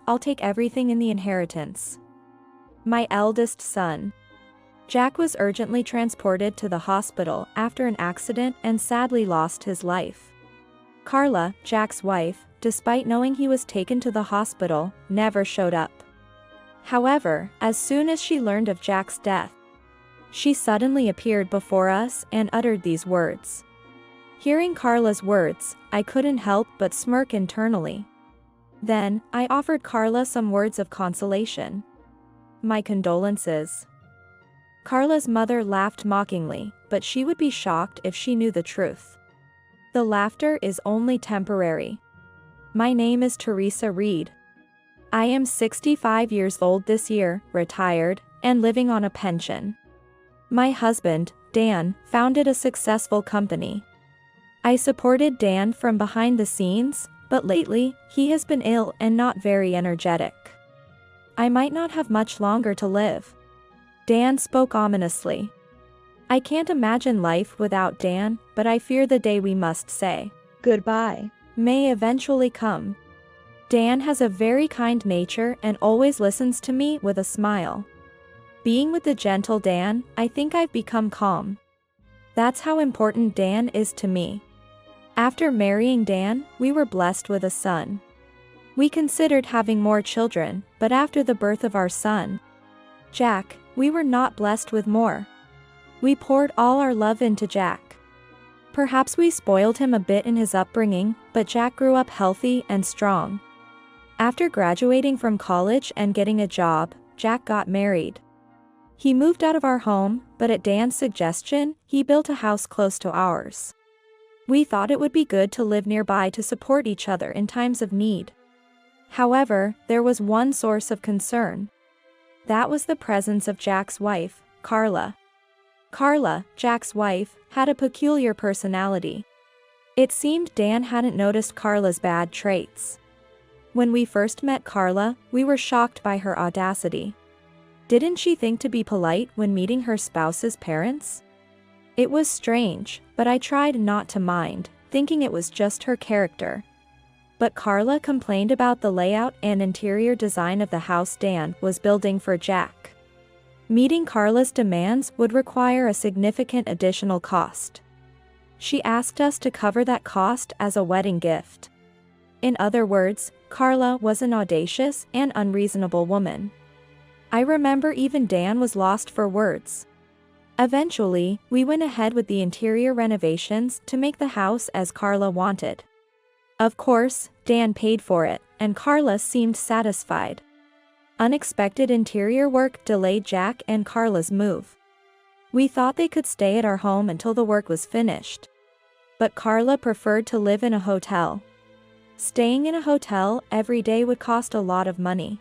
I'll take everything in the inheritance. My eldest son. Jack was urgently transported to the hospital after an accident and sadly lost his life. Carla, Jack's wife, despite knowing he was taken to the hospital, never showed up. However, as soon as she learned of Jack's death, she suddenly appeared before us and uttered these words. Hearing Carla's words, I couldn't help but smirk internally. Then, I offered Carla some words of consolation. My condolences. Carla's mother laughed mockingly, but she would be shocked if she knew the truth. The laughter is only temporary. My name is Teresa Reed. I am 65 years old this year, retired, and living on a pension. My husband, Dan, founded a successful company. I supported Dan from behind the scenes, but lately, he has been ill and not very energetic. I might not have much longer to live. Dan spoke ominously. I can't imagine life without Dan, but I fear the day we must say goodbye may eventually come. Dan has a very kind nature and always listens to me with a smile. Being with the gentle Dan, I think I've become calm. That's how important Dan is to me. After marrying Dan, we were blessed with a son. We considered having more children, but after the birth of our son, Jack, we were not blessed with more. We poured all our love into Jack. Perhaps we spoiled him a bit in his upbringing, but Jack grew up healthy and strong. After graduating from college and getting a job, Jack got married. He moved out of our home, but at Dan's suggestion, he built a house close to ours. We thought it would be good to live nearby to support each other in times of need. However, there was one source of concern. That was the presence of Jack's wife, Carla. Carla, Jack's wife, had a peculiar personality. It seemed Dan hadn't noticed Carla's bad traits. When we first met Carla, we were shocked by her audacity. Didn't she think to be polite when meeting her spouse's parents? It was strange, but I tried not to mind, thinking it was just her character. But Carla complained about the layout and interior design of the house Dan was building for Jack. Meeting Carla's demands would require a significant additional cost. She asked us to cover that cost as a wedding gift. In other words, Carla was an audacious and unreasonable woman. I remember even Dan was lost for words. Eventually, we went ahead with the interior renovations to make the house as Carla wanted. Of course, Dan paid for it, and Carla seemed satisfied. Unexpected interior work delayed Jack and Carla's move. We thought they could stay at our home until the work was finished. But Carla preferred to live in a hotel. Staying in a hotel every day would cost a lot of money.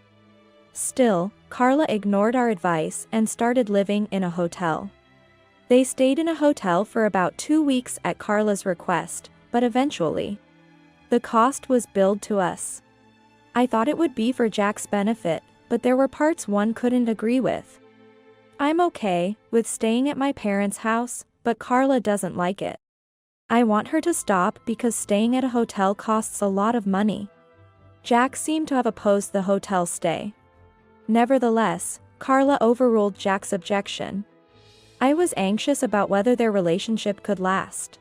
Still, Carla ignored our advice and started living in a hotel. They stayed in a hotel for about 2 weeks at Carla's request, but eventually, the cost was billed to us. I thought it would be for Jack's benefit, but there were parts one couldn't agree with. I'm okay with staying at my parents' house, but Carla doesn't like it. I want her to stop because staying at a hotel costs a lot of money. Jack seemed to have opposed the hotel stay. Nevertheless, Carla overruled Jack's objection. I was anxious about whether their relationship could last.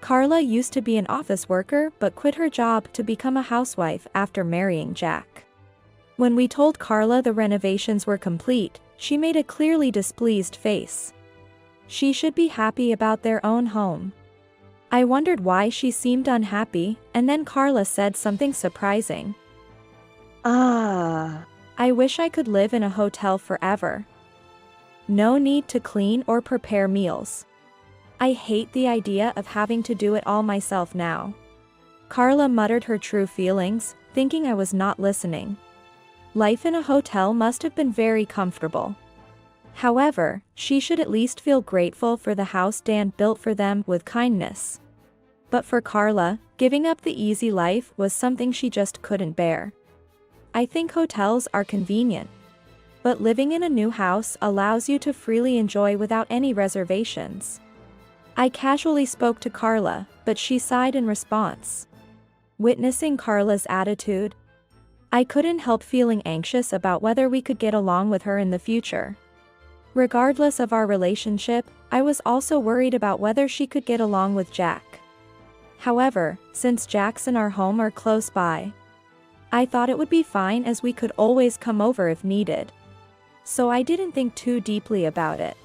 Carla used to be an office worker but quit her job to become a housewife after marrying Jack. When we told Carla the renovations were complete, she made a clearly displeased face. She should be happy about their own home. I wondered why she seemed unhappy, and then Carla said something surprising. I wish I could live in a hotel forever. No need to clean or prepare meals. I hate the idea of having to do it all myself now. Carla muttered her true feelings, thinking I was not listening. Life in a hotel must have been very comfortable. However, she should at least feel grateful for the house Dan built for them with kindness. But for Carla, giving up the easy life was something she just couldn't bear. I think hotels are convenient. But living in a new house allows you to freely enjoy without any reservations. I casually spoke to Carla, but she sighed in response. Witnessing Carla's attitude, I couldn't help feeling anxious about whether we could get along with her in the future. Regardless of our relationship, I was also worried about whether she could get along with Jack. However, since Jack's and our home are close by, I thought it would be fine as we could always come over if needed. So I didn't think too deeply about it.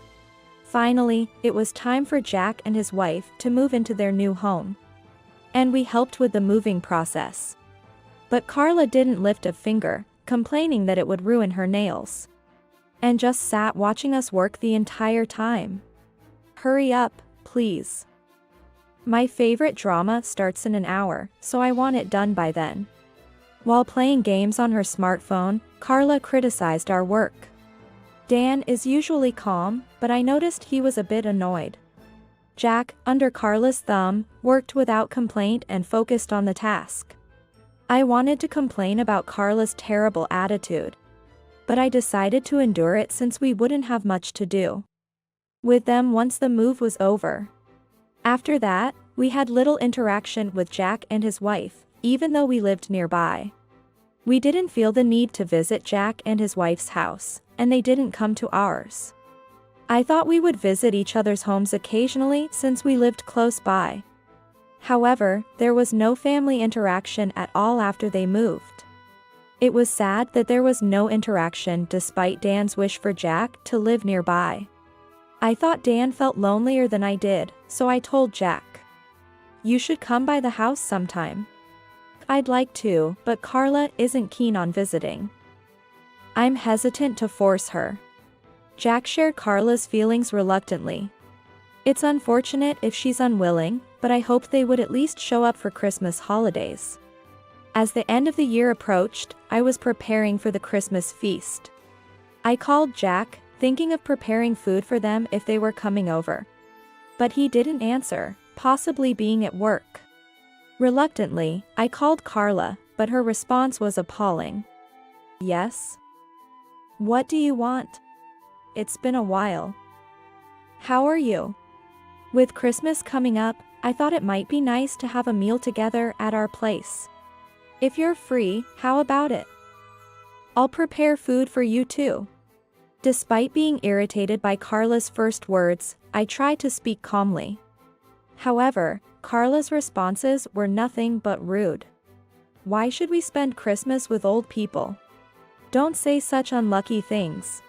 Finally, it was time for Jack and his wife to move into their new home. And we helped with the moving process. But Carla didn't lift a finger, complaining that it would ruin her nails. And just sat watching us work the entire time. Hurry up, please. My favorite drama starts in an hour, so I want it done by then. While playing games on her smartphone, Carla criticized our work. Dan is usually calm, but I noticed he was a bit annoyed. Jack, under Carla's thumb, worked without complaint and focused on the task. I wanted to complain about Carla's terrible attitude, but I decided to endure it since we wouldn't have much to do with them once the move was over. After that, we had little interaction with Jack and his wife, even though we lived nearby. We didn't feel the need to visit Jack and his wife's house, and they didn't come to ours. I thought we would visit each other's homes occasionally since we lived close by. However, there was no family interaction at all after they moved. It was sad that there was no interaction despite Dan's wish for Jack to live nearby. I thought Dan felt lonelier than I did, so I told Jack, "You should come by the house sometime." I'd like to, but Carla isn't keen on visiting. I'm hesitant to force her. Jack shared Carla's feelings reluctantly. It's unfortunate if she's unwilling, but I hoped they would at least show up for Christmas holidays. As the end of the year approached, I was preparing for the Christmas feast. I called Jack, thinking of preparing food for them if they were coming over. But he didn't answer, possibly being at work. Reluctantly, I called Carla, but her response was appalling. "Yes? What do you want? It's been a while. How are you?" With Christmas coming up, I thought it might be nice to have a meal together at our place. If you're free, how about it? I'll prepare food for you too. Despite being irritated by Carla's first words, I tried to speak calmly. However, Carla's responses were nothing but rude. "Why should we spend Christmas with old people? Don't say such unlucky things.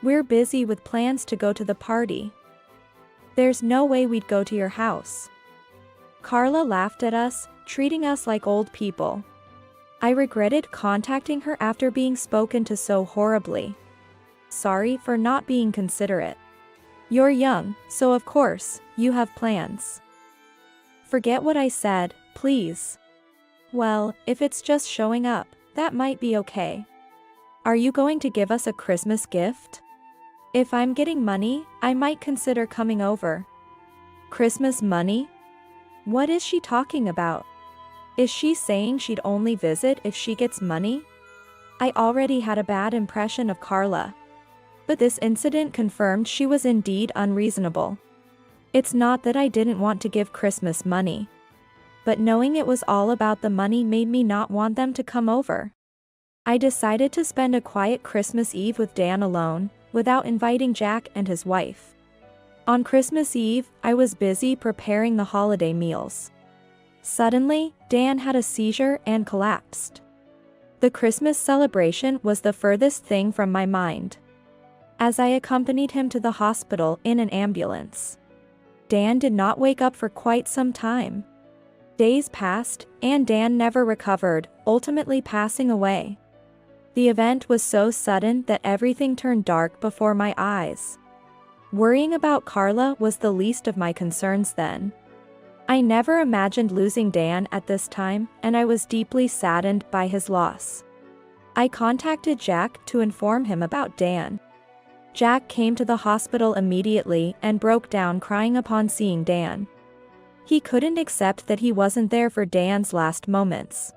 We're busy with plans to go to the party. There's no way we'd go to your house." Carla laughed at us, treating us like old people. I regretted contacting her after being spoken to so horribly. Sorry for not being considerate. You're young, so of course, you have plans. Forget what I said, please. Well, if it's just showing up, that might be okay. Are you going to give us a Christmas gift? If I'm getting money, I might consider coming over. Christmas money? What is she talking about? Is she saying she'd only visit if she gets money? I already had a bad impression of Carla. But this incident confirmed she was indeed unreasonable. It's not that I didn't want to give Christmas money. But knowing it was all about the money made me not want them to come over. I decided to spend a quiet Christmas Eve with Dan alone, without inviting Jack and his wife. On Christmas Eve, I was busy preparing the holiday meals. Suddenly, Dan had a seizure and collapsed. The Christmas celebration was the furthest thing from my mind. As I accompanied him to the hospital in an ambulance, Dan did not wake up for quite some time. Days passed, and Dan never recovered, ultimately passing away. The event was so sudden that everything turned dark before my eyes. Worrying about Carla was the least of my concerns then. I never imagined losing Dan at this time, and I was deeply saddened by his loss. I contacted Jack to inform him about Dan. Jack came to the hospital immediately and broke down crying upon seeing Dan. He couldn't accept that he wasn't there for Dan's last moments.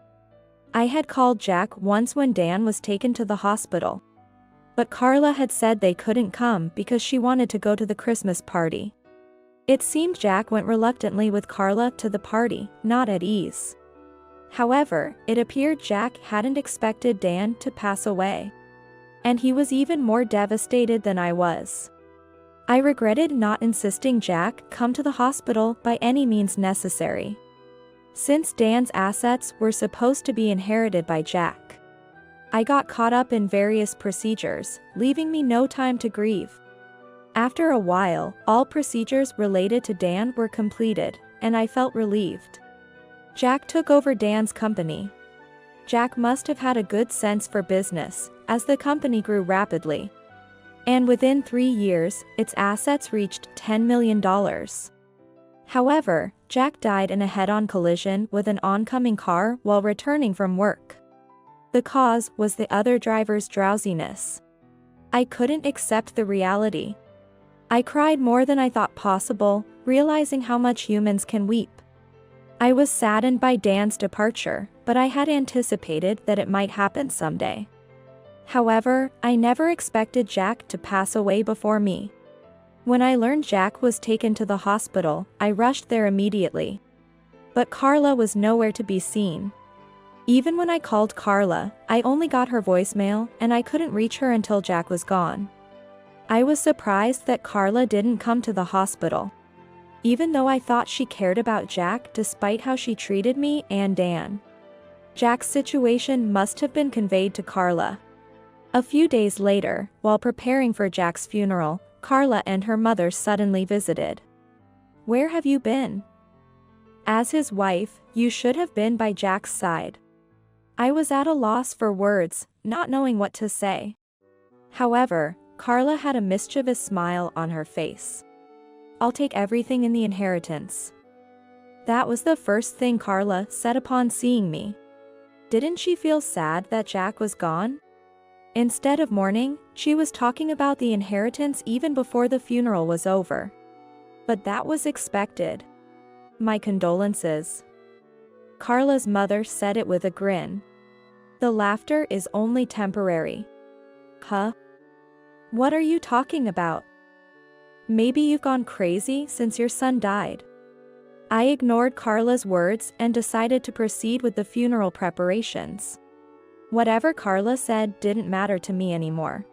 I had called Jack once when Dan was taken to the hospital. But Carla had said they couldn't come because she wanted to go to the Christmas party. It seemed Jack went reluctantly with Carla to the party, not at ease. However, it appeared Jack hadn't expected Dan to pass away. And he was even more devastated than I was. I regretted not insisting Jack come to the hospital by any means necessary, since Dan's assets were supposed to be inherited by Jack. I got caught up in various procedures, leaving me no time to grieve. After a while, all procedures related to Dan were completed, and I felt relieved. Jack took over Dan's company. Jack must have had a good sense for business, as the company grew rapidly. And within 3 years, its assets reached $10 million. However, Jack died in a head-on collision with an oncoming car while returning from work. The cause was the other driver's drowsiness. I couldn't accept the reality. I cried more than I thought possible, realizing how much humans can weep. I was saddened by Dan's departure, but I had anticipated that it might happen someday. However, I never expected Jack to pass away before me. When I learned Jack was taken to the hospital, I rushed there immediately. But Carla was nowhere to be seen. Even when I called Carla, I only got her voicemail, and I couldn't reach her until Jack was gone. I was surprised that Carla didn't come to the hospital, even though I thought she cared about Jack despite how she treated me and Dan. Jack's situation must have been conveyed to Carla. A few days later, while preparing for Jack's funeral, Carla and her mother suddenly visited. "Where have you been? As his wife, you should have been by Jack's side." I was at a loss for words, not knowing what to say. However, Carla had a mischievous smile on her face. "I'll take everything in the inheritance." That was the first thing Carla said upon seeing me. Didn't she feel sad that Jack was gone? Instead of mourning, she was talking about the inheritance even before the funeral was over. But that was expected. "My condolences." Carla's mother said it with a grin. "The laughter is only temporary." "Huh? What are you talking about? Maybe you've gone crazy since your son died." I ignored Carla's words and decided to proceed with the funeral preparations. Whatever Carla said didn't matter to me anymore.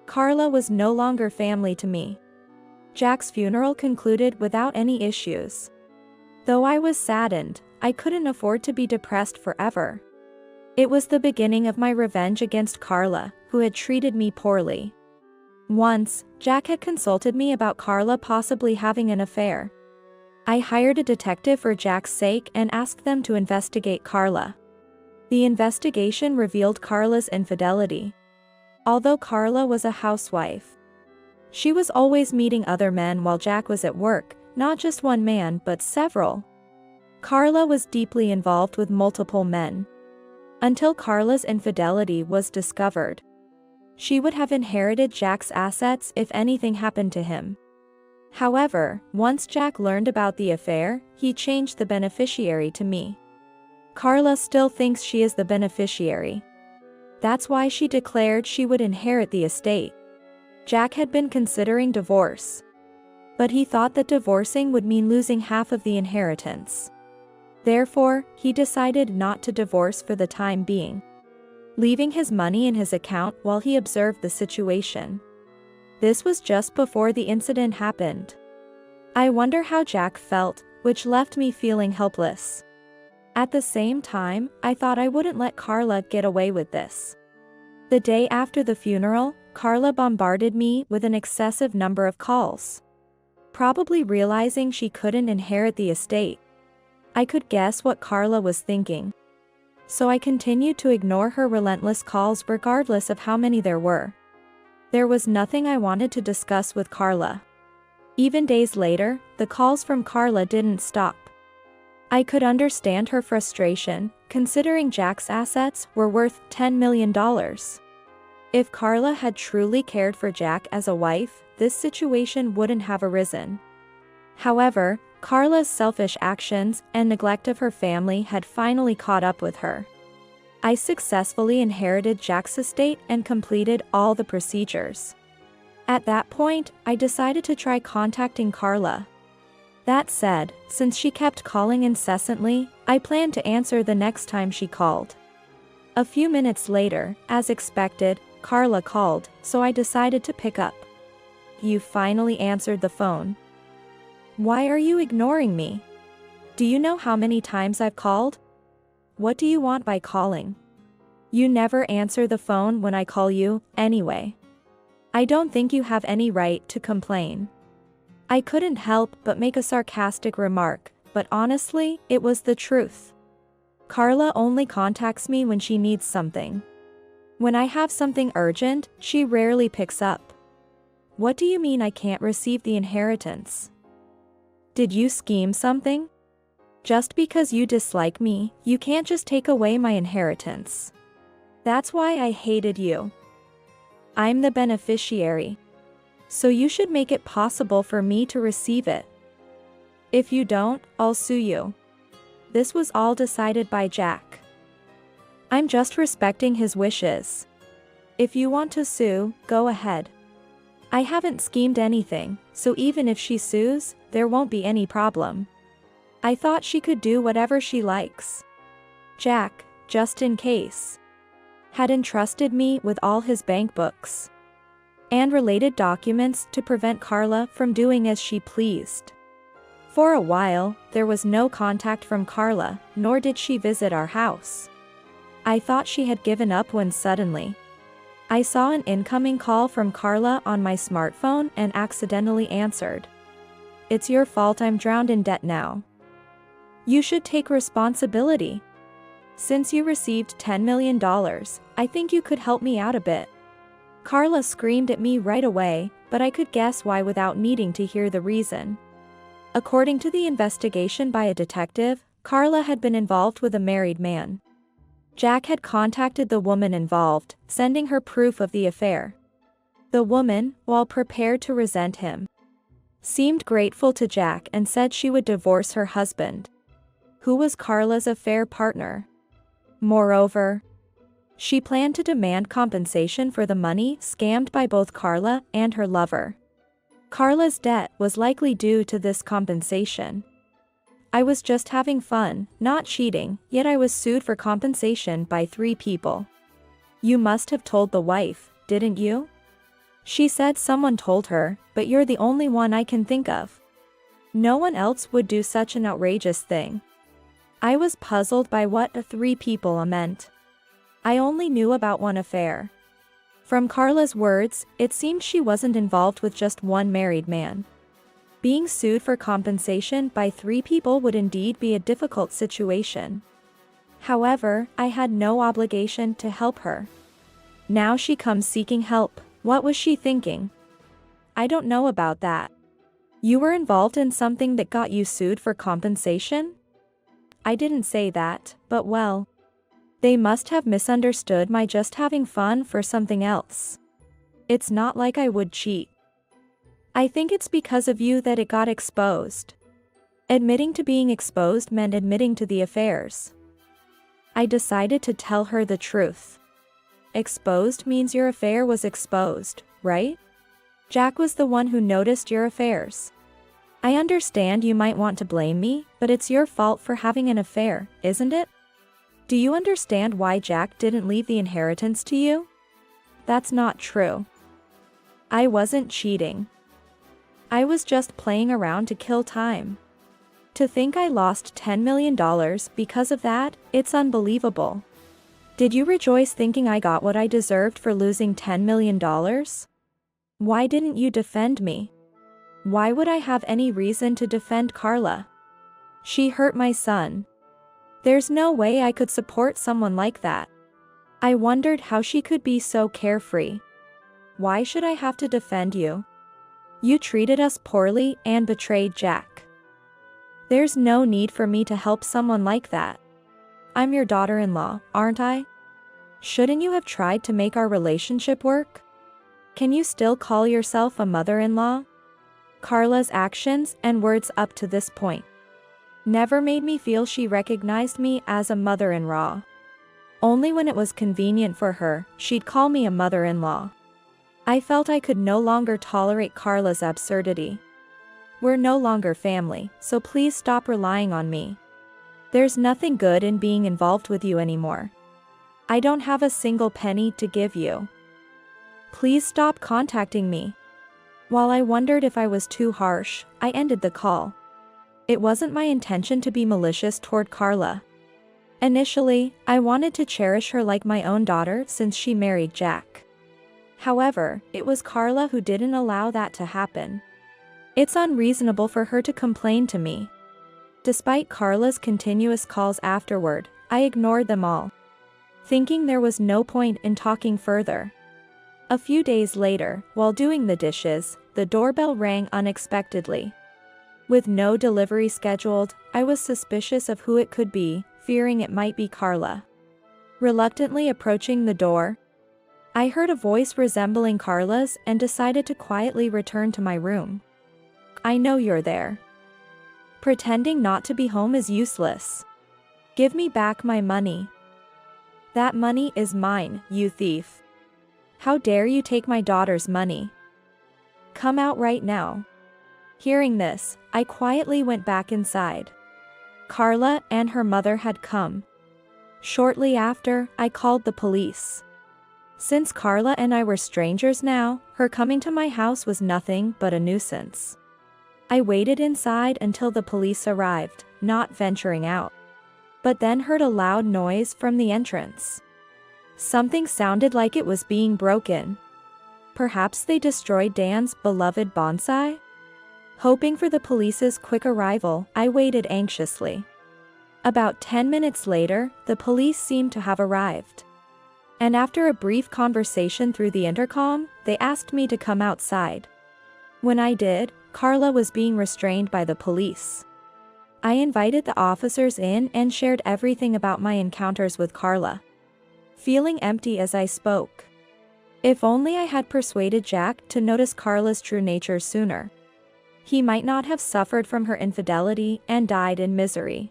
Carla was no longer family to me. Jack's funeral concluded without any issues. Though I was saddened, I couldn't afford to be depressed forever. It was the beginning of my revenge against Carla, who had treated me poorly. Once, Jack had consulted me about Carla possibly having an affair. I hired a detective for Jack's sake and asked them to investigate Carla. The investigation revealed Carla's infidelity. Although Carla was a housewife, she was always meeting other men while Jack was at work, not just one man but several. Carla was deeply involved with multiple men. Until Carla's infidelity was discovered, she would have inherited Jack's assets if anything happened to him. However, once Jack learned about the affair, he changed the beneficiary to me. Carla still thinks she is the beneficiary. That's why she declared she would inherit the estate. Jack had been considering divorce, but he thought that divorcing would mean losing half of the inheritance. Therefore, he decided not to divorce for the time being, leaving his money in his account while he observed the situation. This was just before the incident happened. I wonder how Jack felt, which left me feeling helpless. At the same time, I thought I wouldn't let Carla get away with this. The day after the funeral, Carla bombarded me with an excessive number of calls, probably realizing she couldn't inherit the estate. I could guess what Carla was thinking, so I continued to ignore her relentless calls regardless of how many there were. There was nothing I wanted to discuss with Carla. Even days later, the calls from Carla didn't stop. I could understand her frustration, considering Jack's assets were worth $10 million. If Carla had truly cared for Jack as a wife, this situation wouldn't have arisen. However, Carla's selfish actions and neglect of her family had finally caught up with her. I successfully inherited Jack's estate and completed all the procedures. At that point, I decided to try contacting Carla. That said, since she kept calling incessantly, I planned to answer the next time she called. A few minutes later, as expected, Carla called, so I decided to pick up. You finally answered the phone. Why are you ignoring me? Do you know how many times I've called? What do you want by calling? You never answer the phone when I call you, anyway. I don't think you have any right to complain. I couldn't help but make a sarcastic remark, but honestly, it was the truth. Carla only contacts me when she needs something. When I have something urgent, she rarely picks up. What do you mean I can't receive the inheritance? Did you scheme something? Just because you dislike me, you can't just take away my inheritance. That's why I hated you. I'm the beneficiary. So you should make it possible for me to receive it. If you don't, I'll sue you. This was all decided by Jack. I'm just respecting his wishes. If you want to sue, go ahead. I haven't schemed anything, so even if she sues, there won't be any problem. I thought she could do whatever she likes. Jack, just in case, had entrusted me with all his bank books and related documents to prevent Carla from doing as she pleased. For a while, there was no contact from Carla, nor did she visit our house. I thought she had given up when suddenly I saw an incoming call from Carla on my smartphone and accidentally answered. It's your fault I'm drowned in debt now. You should take responsibility. Since you received $10 million, I think you could help me out a bit. Carla screamed at me right away, but I could guess why without needing to hear the reason. According to the investigation by a detective, Carla had been involved with a married man. Jack had contacted the woman involved, sending her proof of the affair. The woman, while prepared to resent him, seemed grateful to Jack and said she would divorce her husband, who was Carla's affair partner. Moreover, she planned to demand compensation for the money scammed by both Carla and her lover. Carla's debt was likely due to this compensation. I was just having fun, not cheating, yet I was sued for compensation by 3 people. You must have told the wife, didn't you? She said someone told her, but you're the only one I can think of. No one else would do such an outrageous thing. I was puzzled by what the 3 people meant. I only knew about one affair. From Carla's words, it seemed she wasn't involved with just one married man. Being sued for compensation by 3 people would indeed be a difficult situation. However, I had no obligation to help her. Now she comes seeking help. What was she thinking? I don't know about that. You were involved in something that got you sued for compensation? I didn't say that, but well, they must have misunderstood my just having fun for something else. It's not like I would cheat. I think it's because of you that it got exposed. Admitting to being exposed meant admitting to the affairs. I decided to tell her the truth. Exposed means your affair was exposed, right? Jack was the one who noticed your affairs. I understand you might want to blame me, but it's your fault for having an affair, isn't it? Do you understand why Jack didn't leave the inheritance to you? That's not true. I wasn't cheating. I was just playing around to kill time. To think I lost $10 million because of that, it's unbelievable. Did you rejoice thinking I got what I deserved for losing $10 million? Why didn't you defend me? Why would I have any reason to defend Carla? She hurt my son. There's no way I could support someone like that. I wondered how she could be so carefree. Why should I have to defend you? You treated us poorly and betrayed Jack. There's no need for me to help someone like that. I'm your daughter-in-law, aren't I? Shouldn't you have tried to make our relationship work? Can you still call yourself a mother-in-law? Carla's actions and words up to this point never made me feel she recognized me as a mother-in-law. Only when it was convenient for her, she'd call me a mother-in-law. I felt I could no longer tolerate Carla's absurdity. We're no longer family, so please stop relying on me. There's nothing good in being involved with you anymore. I don't have a single penny to give you. Please stop contacting me." While I wondered if I was too harsh, I ended the call. It wasn't my intention to be malicious toward Carla. Initially, I wanted to cherish her like my own daughter since she married Jack. However, it was Carla who didn't allow that to happen. It's unreasonable for her to complain to me. Despite Carla's continuous calls afterward, I ignored them all, thinking there was no point in talking further. A few days later, while doing the dishes, the doorbell rang unexpectedly. With no delivery scheduled, I was suspicious of who it could be, fearing it might be Carla. Reluctantly approaching the door, I heard a voice resembling Carla's and decided to quietly return to my room. "I know you're there. Pretending not to be home is useless. Give me back my money." "That money is mine, you thief. How dare you take my daughter's money? Come out right now." Hearing this, I quietly went back inside. Carla and her mother had come. Shortly after, I called the police. Since Carla and I were strangers now, her coming to my house was nothing but a nuisance. I waited inside until the police arrived, not venturing out. But then heard a loud noise from the entrance. Something sounded like it was being broken. Perhaps they destroyed Dan's beloved bonsai? Hoping for the police's quick arrival, I waited anxiously. About 10 minutes later, the police seemed to have arrived. And after a brief conversation through the intercom, they asked me to come outside. When I did, Carla was being restrained by the police. I invited the officers in and shared everything about my encounters with Carla, feeling empty as I spoke. If only I had persuaded Jack to notice Carla's true nature sooner. He might not have suffered from her infidelity and died in misery.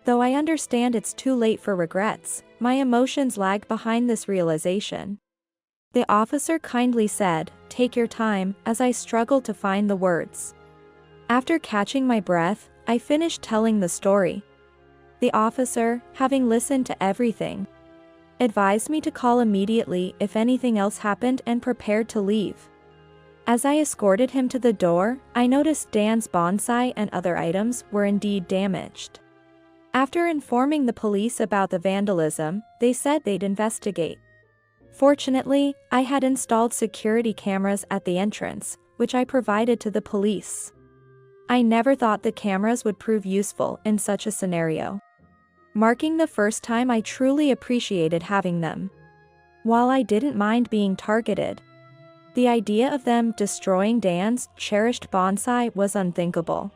Though I understand it's too late for regrets, my emotions lagged behind this realization. The officer kindly said, "Take your time," as I struggled to find the words. After catching my breath, I finished telling the story. The officer, having listened to everything, advised me to call immediately if anything else happened and prepared to leave. As I escorted him to the door, I noticed Dan's bonsai and other items were indeed damaged. After informing the police about the vandalism, they said they'd investigate. Fortunately, I had installed security cameras at the entrance, which I provided to the police. I never thought the cameras would prove useful in such a scenario, marking the first time I truly appreciated having them. While I didn't mind being targeted, the idea of them destroying Dan's cherished bonsai was unthinkable.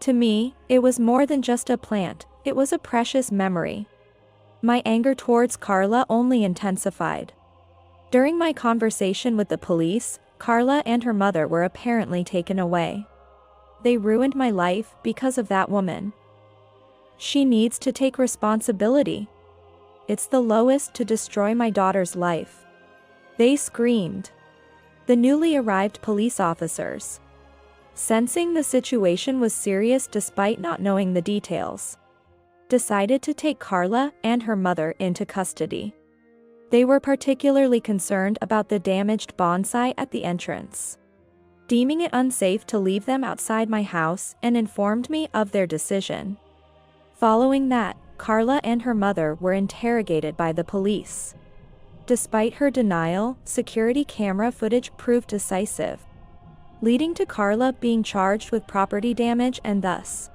To me, it was more than just a plant, it was a precious memory. My anger towards Carla only intensified. During my conversation with the police, Carla and her mother were apparently taken away. They ruined my life because of that woman. She needs to take responsibility. It's the lowest to destroy my daughter's life. They screamed. The newly arrived police officers, sensing the situation was serious despite not knowing the details, decided to take Carla and her mother into custody. They were particularly concerned about the damaged bonsai at the entrance, deeming it unsafe to leave them outside my house, and informed me of their decision. Following that, Carla and her mother were interrogated by the police. Despite her denial, security camera footage proved decisive, leading to Carla being charged with property damage, and thus,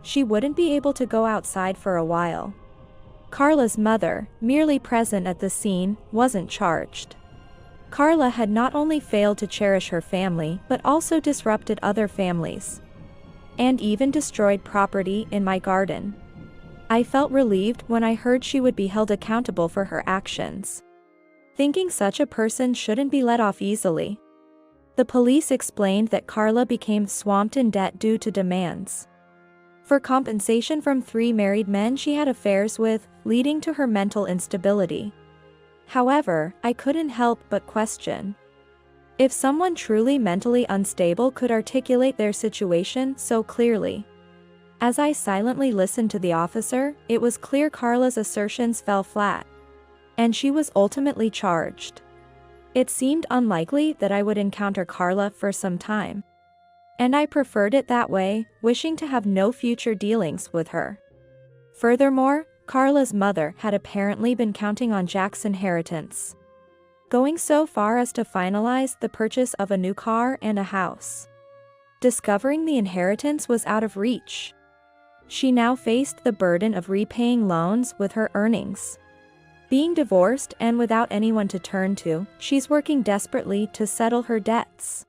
she wouldn't be able to go outside for a while. Carla's mother, merely present at the scene, wasn't charged. Carla had not only failed to cherish her family but also disrupted other families, and even destroyed property in my garden. I felt relieved when I heard she would be held accountable for her actions, thinking such a person shouldn't be let off easily. The police explained that Carla became swamped in debt due to demands for compensation from 3 married men she had affairs with, leading to her mental instability. However, I couldn't help but question If someone truly mentally unstable could articulate their situation so clearly. As I silently listened to the officer, it was clear Carla's assertions fell flat, and she was ultimately charged. It seemed unlikely that I would encounter Carla for some time, and I preferred it that way, wishing to have no future dealings with her. Furthermore, Carla's mother had apparently been counting on Jack's inheritance, going so far as to finalize the purchase of a new car and a house. Discovering the inheritance was out of reach, she now faced the burden of repaying loans with her earnings. Being divorced and without anyone to turn to, she's working desperately to settle her debts.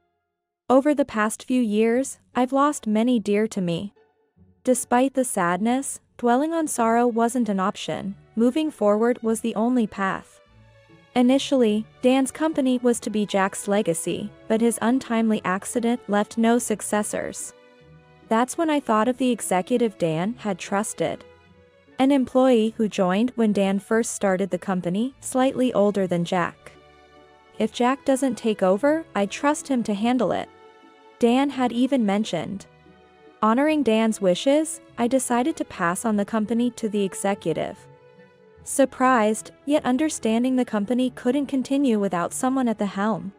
Over the past few years, I've lost many dear to me. Despite the sadness, dwelling on sorrow wasn't an option. Moving forward was the only path. Initially, Dan's company was to be Jack's legacy, but his untimely accident left no successors. That's when I thought of the executive Dan had trusted. An employee who joined when Dan first started the company, slightly older than Jack. If Jack doesn't take over, I'd trust him to handle it, Dan had even mentioned. Honoring Dan's wishes, I decided to pass on the company to the executive. Surprised, yet understanding the company couldn't continue without someone at the helm,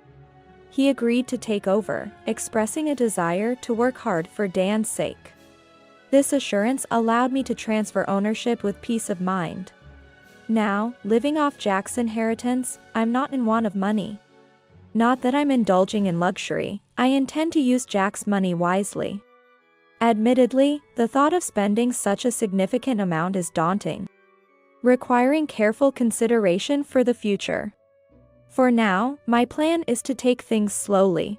he agreed to take over, expressing a desire to work hard for Dan's sake. This assurance allowed me to transfer ownership with peace of mind. Now, living off Jack's inheritance, I'm not in want of money. Not that I'm indulging in luxury, I intend to use Jack's money wisely. Admittedly, the thought of spending such a significant amount is daunting, requiring careful consideration for the future. For now, my plan is to take things slowly.